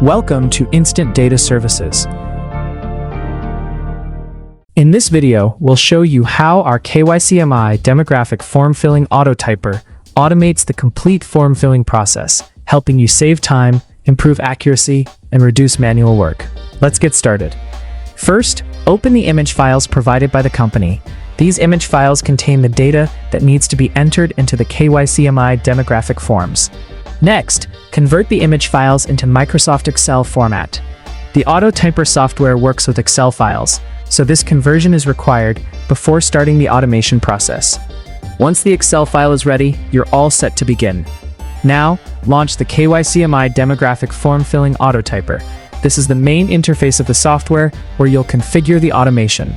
Welcome to Instant Data Services. In this video, we'll show you how our KYC MI Demographic Form Filling Autotyper automates the complete form filling process, helping you save time, improve accuracy, and reduce manual work. Let's get started. First, open the image files provided by the company. These image files contain the data that needs to be entered into the KYC MI Demographic forms. Next, convert the image files into Microsoft Excel format. The Autotyper software works with Excel files, so this conversion is required before starting the automation process. Once the Excel file is ready, you're all set to begin. Now, launch the KYC MI Demographic Form Filling Autotyper. This is the main interface of the software where you'll configure the automation.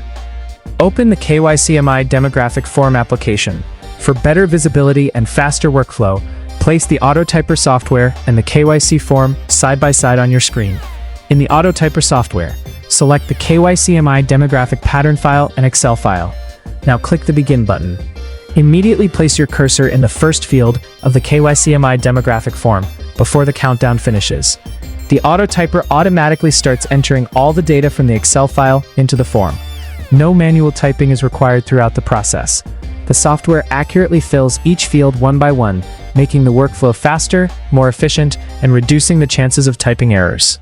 Open the KYC MI Demographic Form application. For better visibility and faster workflow, place the Autotyper software and the KYC form side by side on your screen. In the Autotyper software, select the KYC MI Demographic pattern file and Excel file. Now click the Begin button. Immediately place your cursor in the first field of the KYC MI Demographic form before the countdown finishes. The Autotyper automatically starts entering all the data from the Excel file into the form. No manual typing is required throughout the process. The software accurately fills each field one by one, making the workflow faster, more efficient, and reducing the chances of typing errors.